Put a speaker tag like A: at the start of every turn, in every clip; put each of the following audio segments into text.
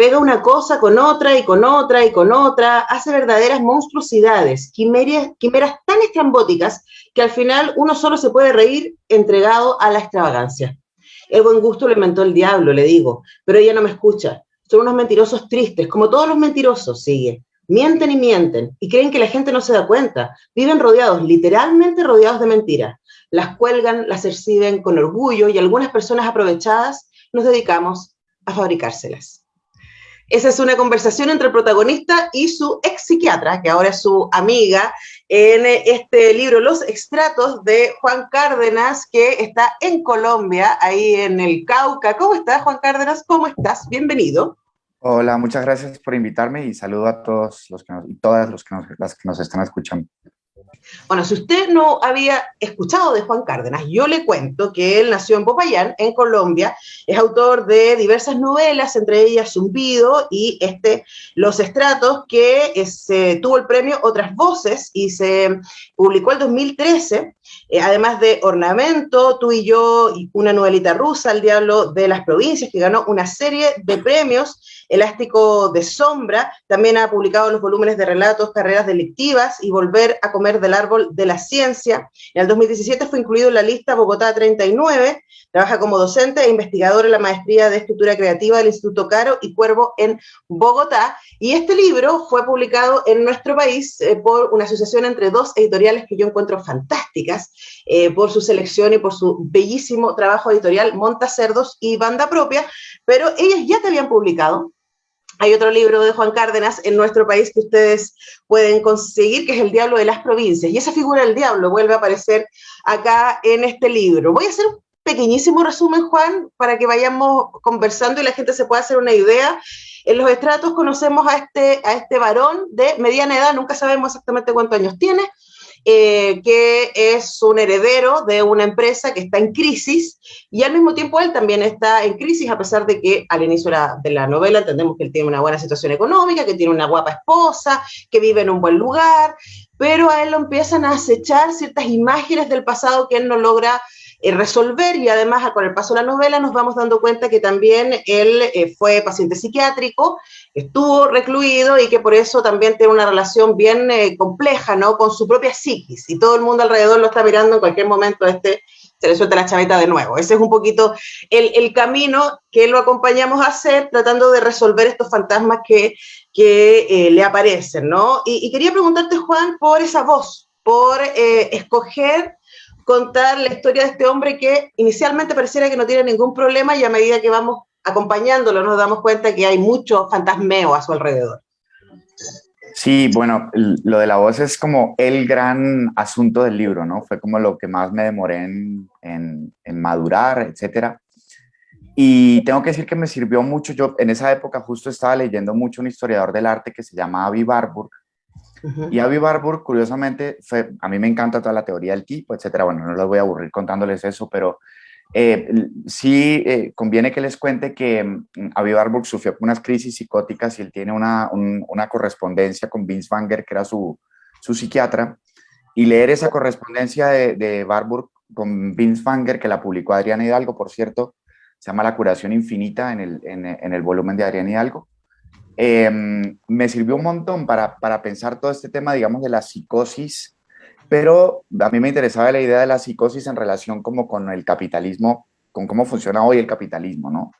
A: pega una cosa con otra y con otra y con otra, hace verdaderas monstruosidades, quimeras tan estrambóticas que al final uno solo se puede reír entregado a la extravagancia. El buen gusto lo inventó el diablo, le digo, pero ella no me escucha. Son unos mentirosos tristes, como todos los mentirosos, sigue. Mienten y creen que la gente no se da cuenta. Viven rodeados, literalmente rodeados de mentiras. Las cuelgan, las exhiben con orgullo y algunas personas aprovechadas nos dedicamos a fabricárselas. Esa es una conversación entre el protagonista y su ex psiquiatra, que ahora es su amiga, en este libro Los Extratos de Juan Cárdenas, que está en Colombia, ahí en el Cauca. ¿Cómo estás, Juan Cárdenas? ¿Cómo estás? Bienvenido.
B: Hola, muchas gracias por invitarme y saludo a todos y todas las que nos están escuchando.
A: Bueno, si usted no había escuchado de Juan Cárdenas, yo le cuento que él nació en Popayán, en Colombia, es autor de diversas novelas, entre ellas Zumbido y Los Estratos, que tuvo el premio Otras Voces y se publicó el 2013, además de Ornamento, Tú y yo, y una novelita rusa, El Diablo de las Provincias, que ganó una serie de premios. Elástico de Sombra, también ha publicado los volúmenes de relatos, Carreras Delictivas y Volver a Comer del Árbol de la Ciencia. En el 2017 fue incluido en la lista Bogotá 39, trabaja como docente e investigador en la maestría de escritura creativa del Instituto Caro y Cuervo en Bogotá, y este libro fue publicado en nuestro país por una asociación entre dos editoriales que yo encuentro fantásticas, por su selección y por su bellísimo trabajo editorial, Montacerdos y Banda Propia, pero ellos ya te habían publicado. Hay otro libro de Juan Cárdenas en nuestro país que ustedes pueden conseguir, que es El Diablo de las Provincias. Y esa figura del diablo vuelve a aparecer acá en este libro. Voy a hacer un pequeñísimo resumen, Juan, para que vayamos conversando y la gente se pueda hacer una idea. En Los Estratos conocemos a este varón de mediana edad, nunca sabemos exactamente cuántos años tiene, que es un heredero de una empresa que está en crisis, y al mismo tiempo él también está en crisis, a pesar de que al inicio de la novela entendemos que él tiene una buena situación económica, que tiene una guapa esposa, que vive en un buen lugar, pero a él lo empiezan a acechar ciertas imágenes del pasado que él no logra resolver, y además con el paso de la novela nos vamos dando cuenta que también él fue paciente psiquiátrico, estuvo recluido y que por eso también tiene una relación bien compleja, ¿no?, con su propia psiquis, y todo el mundo alrededor lo está mirando, en cualquier momento se le suelta la chaveta de nuevo. Ese es un poquito el camino que lo acompañamos a hacer, tratando de resolver estos fantasmas que le aparecen, ¿no? Y quería preguntarte, Juan, por esa voz, por escoger contar la historia de este hombre que inicialmente pareciera que no tiene ningún problema, y a medida que vamos acompañándolo nos damos cuenta que hay mucho fantasmeo a su alrededor.
B: Sí, bueno, lo de la voz es como el gran asunto del libro, ¿no? Fue como lo que más me demoré en madurar, etcétera. Y tengo que decir que me sirvió mucho. Yo en esa época justo estaba leyendo mucho un historiador del arte que se llama Avi Warburg. Y Avi Warburg, curiosamente, a mí me encanta toda la teoría del tipo, etcétera. Bueno, no les voy a aburrir contándoles eso, pero sí conviene que les cuente que Avi Warburg sufrió unas crisis psicóticas y él tiene una correspondencia con Vince Wanger, que era su psiquiatra, y leer esa correspondencia de Warburg con Vince Wanger, que la publicó Adriana Hidalgo, por cierto, se llama La curación infinita en el volumen de Adriana Hidalgo. Me sirvió un montón para pensar todo este tema, digamos, de la psicosis, pero a mí me interesaba la idea de la psicosis en relación como con el capitalismo, con cómo funciona hoy el capitalismo, ¿no?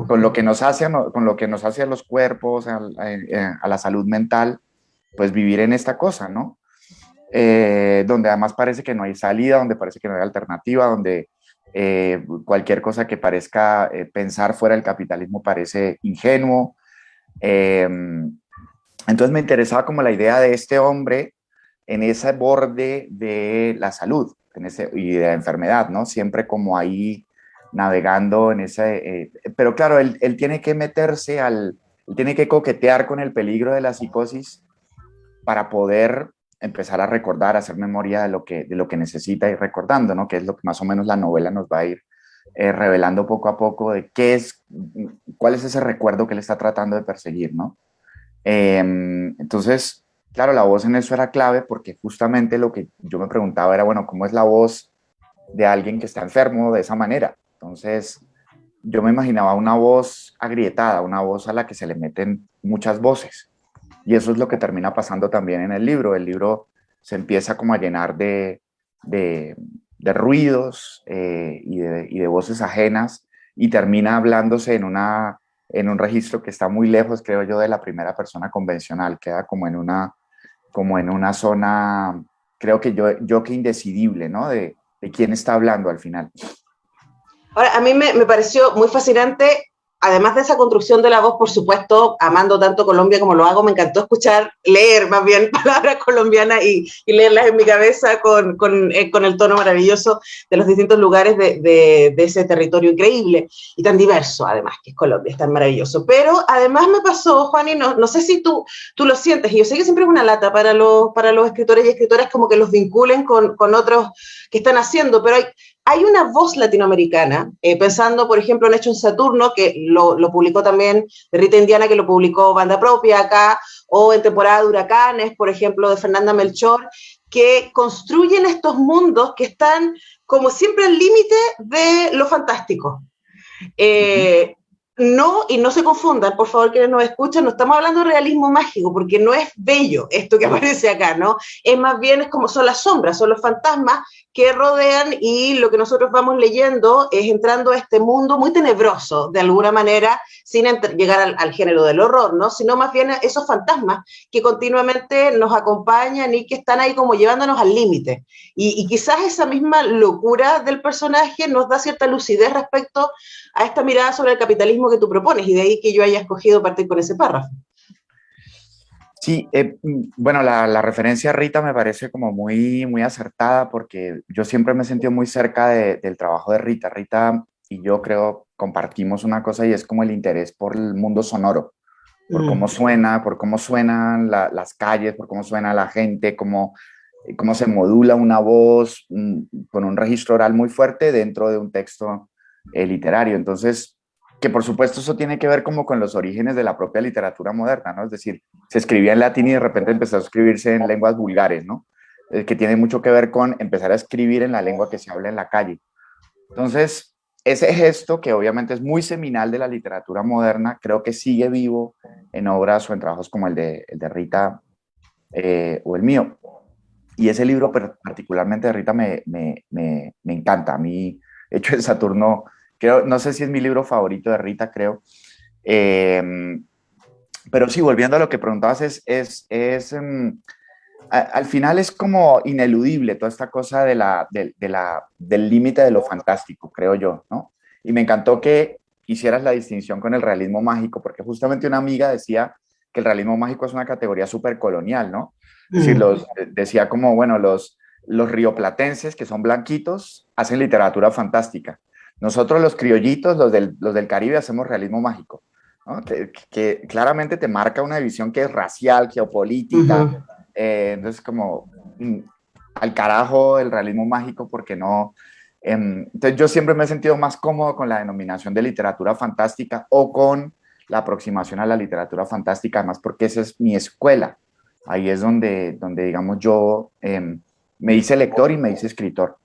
B: Con lo que nos hace, con lo que nos hace a los cuerpos, a la salud mental, pues vivir en esta cosa, ¿no? Donde además parece que no hay salida, donde parece que no hay alternativa, donde cualquier cosa que parezca pensar fuera del capitalismo parece ingenuo. Entonces me interesaba como la idea de este hombre en ese borde de la salud y de la enfermedad, ¿no? Siempre como ahí navegando en ese... pero claro, él tiene que él tiene que coquetear con el peligro de la psicosis para poder empezar a recordar, a hacer memoria de lo que necesita ir recordando, ¿no? Que es lo que más o menos la novela nos va a ir revelando poco a poco de cuál es ese recuerdo que él está tratando de perseguir, ¿no? Entonces, claro, la voz en eso era clave porque justamente lo que yo me preguntaba era, bueno, ¿cómo es la voz de alguien que está enfermo de esa manera? Entonces, yo me imaginaba una voz agrietada, una voz a la que se le meten muchas voces. Y eso es lo que termina pasando también en el libro. El libro se empieza como a llenar de ruidos y de voces ajenas y termina hablándose en un registro que está muy lejos, creo yo, de la primera persona convencional. Queda como en una zona, creo que yo que indecidible, ¿no? De quién está hablando al final.
A: Ahora, a mí me pareció muy fascinante, además de esa construcción de la voz, por supuesto, amando tanto Colombia como lo hago, me encantó leer más bien palabras colombianas y leerlas en mi cabeza con el tono maravilloso de los distintos lugares de ese territorio increíble y tan diverso, además, que es Colombia, es tan maravilloso. Pero además me pasó, Juan, y no sé si tú lo sientes, y yo sé que siempre es una lata para los escritores y escritoras como que los vinculen con otros que están haciendo, pero hay una voz latinoamericana, pensando, por ejemplo, en Hecho en Saturno, que lo publicó también de Rita Indiana, que lo publicó Banda Propia acá, o en Temporada de Huracanes, por ejemplo, de Fernanda Melchor, que construyen estos mundos que están como siempre al límite de lo fantástico. Eh, no, y no se confundan, por favor, quienes nos escuchan, no estamos hablando de realismo mágico, porque no es bello esto que aparece acá, ¿no? Es más bien, es como son las sombras, son los fantasmas que rodean y lo que nosotros vamos leyendo es entrando a este mundo muy tenebroso, de alguna manera, sin llegar al género del horror, ¿no? Sino más bien esos fantasmas que continuamente nos acompañan y que están ahí como llevándonos al límite. Y quizás esa misma locura del personaje nos da cierta lucidez respecto a esta mirada sobre el capitalismo que tú propones, y de ahí que yo haya escogido partir con ese párrafo.
B: Sí, bueno, la referencia a Rita me parece como muy acertada porque yo siempre me he sentido muy cerca del trabajo de Rita. Rita y yo creo compartimos una cosa y es como el interés por el mundo sonoro, por cómo suenan las calles, por cómo suena la gente, cómo se modula una voz con un registro oral muy fuerte dentro de un texto literario. Entonces, que por supuesto eso tiene que ver como con los orígenes de la propia literatura moderna, ¿no? Es decir, se escribía en latín y de repente empezó a escribirse en lenguas vulgares, ¿no? Que tiene mucho que ver con empezar a escribir en la lengua que se habla en la calle. Entonces, ese gesto, que obviamente es muy seminal de la literatura moderna, creo que sigue vivo en obras o en trabajos como el de Rita o el mío. Y ese libro particularmente de Rita me encanta. A mí, Hecho en Saturno, creo, no sé si es mi libro favorito de Rita, creo. Pero sí, volviendo a lo que preguntabas, al final es como ineludible toda esta cosa del límite de lo fantástico, creo yo, ¿no? Y me encantó que hicieras la distinción con el realismo mágico, porque justamente una amiga decía que el realismo mágico es una categoría súper colonial, ¿no? Es decir, decía como, bueno, los rioplatenses, que son blanquitos, hacen literatura fantástica. Nosotros los criollitos, los del Caribe, hacemos realismo mágico, ¿no? Que claramente te marca una división que es racial, geopolítica. Entonces, como al carajo el realismo mágico, porque no. Entonces, yo siempre me he sentido más cómodo con la denominación de literatura fantástica o con la aproximación a la literatura fantástica, además porque esa es mi escuela. Ahí es donde digamos, yo me hice lector y me hice escritor.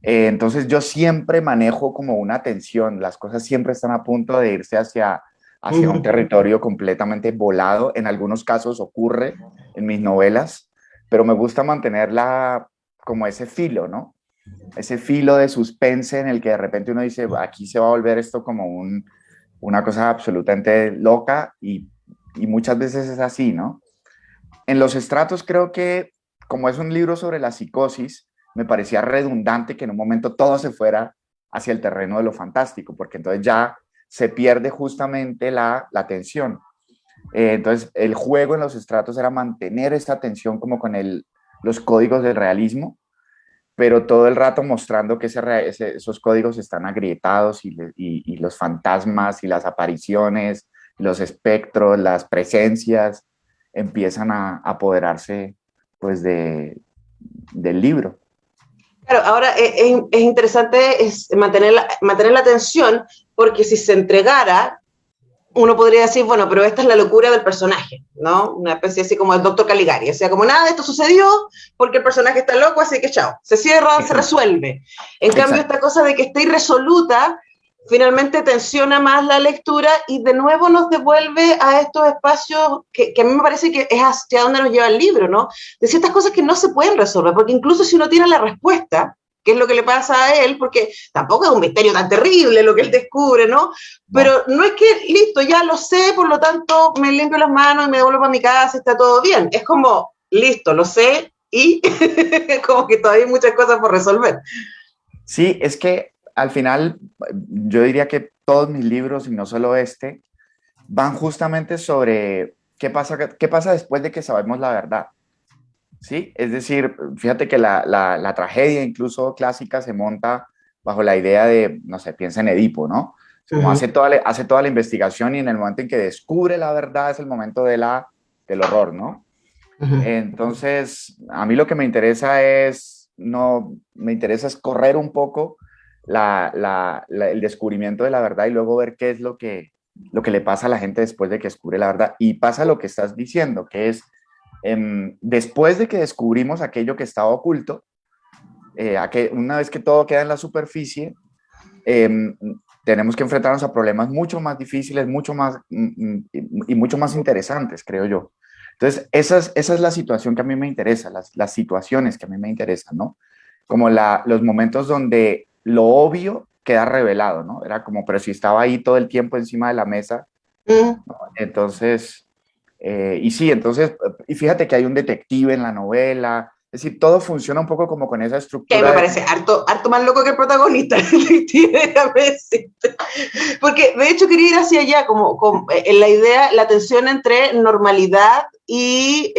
B: Entonces yo siempre manejo como una tensión, las cosas siempre están a punto de irse hacia un territorio completamente volado. En algunos casos ocurre en mis novelas, pero me gusta mantenerla como ese filo, ¿no? Ese filo de suspense en el que de repente uno dice, aquí se va a volver esto como una cosa absolutamente loca y muchas veces es así, ¿no? En Los Estratos creo que, como es un libro sobre la psicosis, me parecía redundante que en un momento todo se fuera hacia el terreno de lo fantástico, porque entonces ya se pierde justamente la tensión. Entonces el juego en Los Estratos era mantener esta tensión como con los códigos del realismo, pero todo el rato mostrando que esos códigos están agrietados y los fantasmas y las apariciones, los espectros, las presencias empiezan a apoderarse pues del libro.
A: Claro, ahora es interesante mantener la atención, porque si se entregara, uno podría decir, bueno, pero esta es la locura del personaje, ¿no? Una especie así como el doctor Caligari, o sea, como nada de esto sucedió porque el personaje está loco, así que chao, se cierra, se resuelve. En cambio, esta cosa de que está irresoluta finalmente tensiona más la lectura y de nuevo nos devuelve a estos espacios que a mí me parece que es hacia donde nos lleva el libro, ¿no? De ciertas cosas que no se pueden resolver, porque incluso si uno tiene la respuesta, que es lo que le pasa a él, porque tampoco es un misterio tan terrible lo que él descubre, ¿no?
B: No.
A: Pero no es que, listo, ya lo sé, por lo tanto me limpio las manos y me devuelvo a mi casa, está todo bien. Es como, listo, lo sé y como que todavía hay muchas cosas por resolver.
B: Sí, es que al final yo diría que todos mis libros, y no solo este, van justamente sobre qué pasa después de que sabemos la verdad. ¿Sí? Es decir, fíjate que la tragedia incluso clásica se monta bajo la idea de, no sé, piensa en Edipo, ¿no? Como
A: Uh
B: hace toda la investigación y en el momento en que descubre la verdad es el momento del horror, ¿no?
A: -huh.
B: Entonces, a mí lo que me interesa es, no, me interesa es correr un poco el descubrimiento de la verdad y luego ver qué es lo que le pasa a la gente después de que descubre la verdad. Y pasa lo que estás diciendo, que es, después de que descubrimos aquello que estaba oculto, una vez que todo queda en la superficie, eh, tenemos que enfrentarnos a problemas mucho más difíciles, mucho más y mucho más interesantes, creo yo. Entonces, esa es la situación que a mí me interesa, las situaciones que a mí me interesan, ¿no? Como los momentos donde lo obvio queda revelado, ¿no? Era como, pero si estaba ahí todo el tiempo encima de la mesa,
A: -huh.
B: ¿no? Entonces, y sí, entonces, y fíjate que hay un detective en la novela, es decir, todo funciona un poco como con esa
A: Que
B: estructura
A: me
B: de...
A: parece harto más loco que el protagonista, déjame decirte. Porque de hecho quería ir hacia allá, como en la idea, la tensión entre normalidad y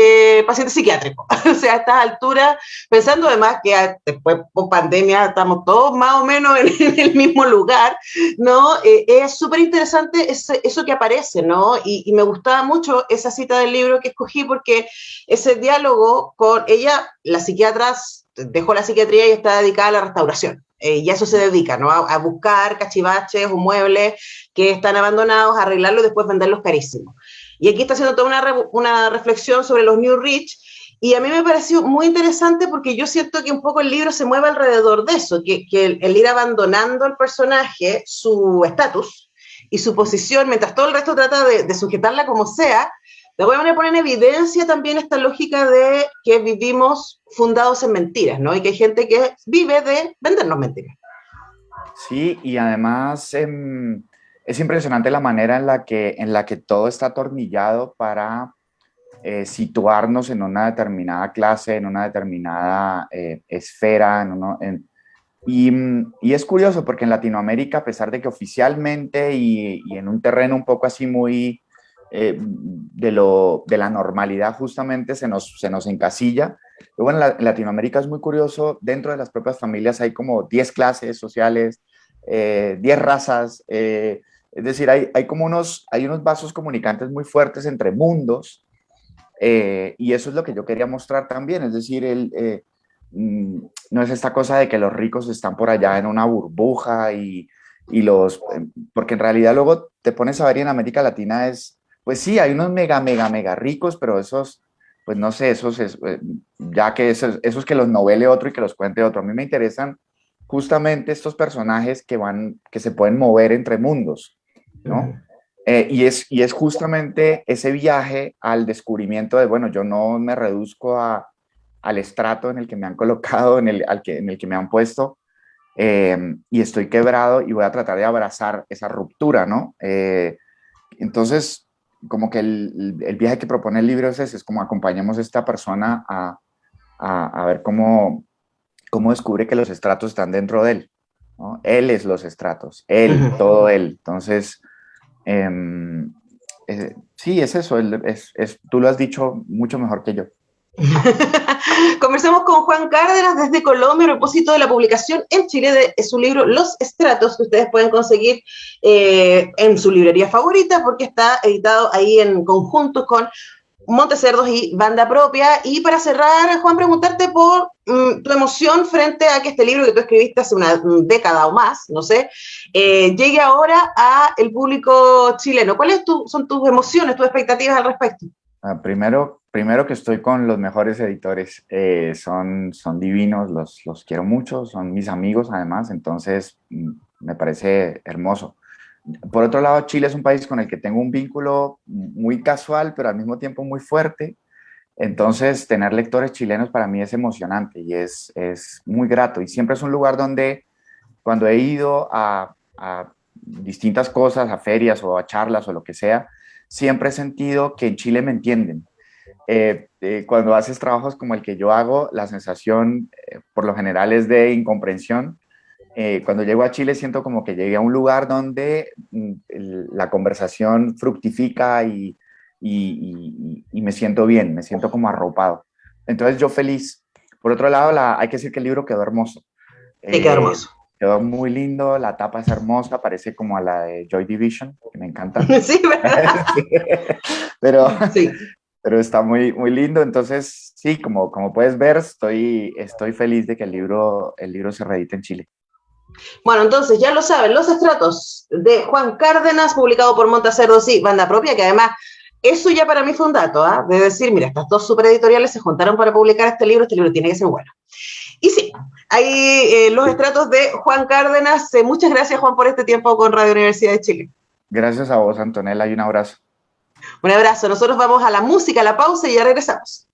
A: paciente psiquiátrico. O sea, a estas alturas, pensando además que después, por pandemia, estamos todos más o menos en el mismo lugar, ¿no? Es súper interesante eso que aparece, ¿no? Y me gustaba mucho esa cita del libro que escogí porque ese diálogo con ella, la psiquiatra dejó la psiquiatría y está dedicada a la restauración. Y a eso se dedica, ¿no? A buscar cachivaches o muebles que están abandonados, a arreglarlos y después venderlos carísimos. Y aquí está haciendo toda una reflexión sobre los New Rich. Y a mí me pareció muy interesante porque yo siento que un poco el libro se mueve alrededor de eso, que el ir abandonando al personaje su estatus y su posición, mientras todo el resto trata de sujetarla como sea, de alguna manera pone en evidencia también esta lógica de que vivimos fundados en mentiras, ¿no? Y que hay gente que vive de vendernos mentiras.
B: Sí, y además es impresionante la manera en la que todo está atornillado para situarnos en una determinada clase, en una determinada esfera. Y es curioso porque en Latinoamérica, a pesar de que oficialmente y en un terreno un poco así muy de la normalidad justamente se nos encasilla. Pero bueno, en Latinoamérica es muy curioso, dentro de las propias familias hay como 10 clases sociales, 10 razas, es decir, hay como hay unos vasos comunicantes muy fuertes entre mundos, y eso es lo que yo quería mostrar también, es decir, no es esta cosa de que los ricos están por allá en una burbuja porque en realidad luego te pones a ver y en América Latina pues sí, hay unos mega ricos, pero esos, pues no sé, ya que esos que los novele otro y que los cuente otro. A mí me interesan justamente estos personajes que se pueden mover entre mundos, ¿no? Y es justamente ese viaje al descubrimiento de, bueno, yo no me reduzco al estrato en el que me han colocado, en el que me han puesto, y estoy quebrado y voy a tratar de abrazar esa ruptura, ¿no? Entonces, como que el viaje que propone el libro es ese, es como acompañemos a esta persona a ver cómo descubre que los estratos están dentro de él, ¿no? Él es los estratos, él, todo él. Entonces, em, sí, es eso, tú lo has dicho mucho mejor que yo.
A: Conversamos con Juan Cárdenas desde Colombia a propósito de la publicación en Chile de su libro Los Estratos, que ustedes pueden conseguir en su librería favorita porque está editado ahí en conjunto con Montecerdos y Banda Propia. Y para cerrar, Juan, preguntarte por tu emoción frente a que este libro que tú escribiste hace una década o más, no sé, llegue ahora a el público chileno. ¿Cuáles son tus emociones, tus expectativas al respecto?
B: Primero que estoy con los mejores editores, son divinos, los quiero mucho, son mis amigos además, entonces me parece hermoso. Por otro lado, Chile es un país con el que tengo un vínculo muy casual, pero al mismo tiempo muy fuerte. Entonces, tener lectores chilenos para mí es emocionante y es muy grato. Y siempre es un lugar donde, cuando he ido a distintas cosas, a ferias o a charlas o lo que sea, siempre he sentido que en Chile me entienden. Cuando haces trabajos como el que yo hago, la sensación por lo general es de incomprensión. Cuando llego a Chile siento como que llegué a un lugar donde la conversación fructifica y me siento bien, me siento como arropado. Entonces yo feliz. Por otro lado, hay que decir que el libro quedó hermoso.
A: Sí, qué
B: Eh,
A: hermoso.
B: Quedó muy lindo, la tapa es hermosa, parece como a la de Joy Division, que me encanta.
A: Sí, ¿verdad?
B: Sí. Pero,
A: Sí.
B: pero está muy, muy lindo. Entonces, sí, como puedes ver, estoy feliz de que el libro se reedite en Chile.
A: Bueno, entonces ya lo saben, Los Estratos de Juan Cárdenas, publicado por Montacerdo, sí, banda propia, que además, eso ya para mí fue un dato, ¿ah? De decir, mira, estas dos supereditoriales se juntaron para publicar este libro tiene que ser bueno. Y sí, ahí Los Estratos de Juan Cárdenas. Muchas gracias, Juan, por este tiempo con Radio Universidad de Chile.
B: Gracias a vos, Antonella, y un abrazo.
A: Un abrazo. Nosotros vamos a la música, a la pausa y ya regresamos.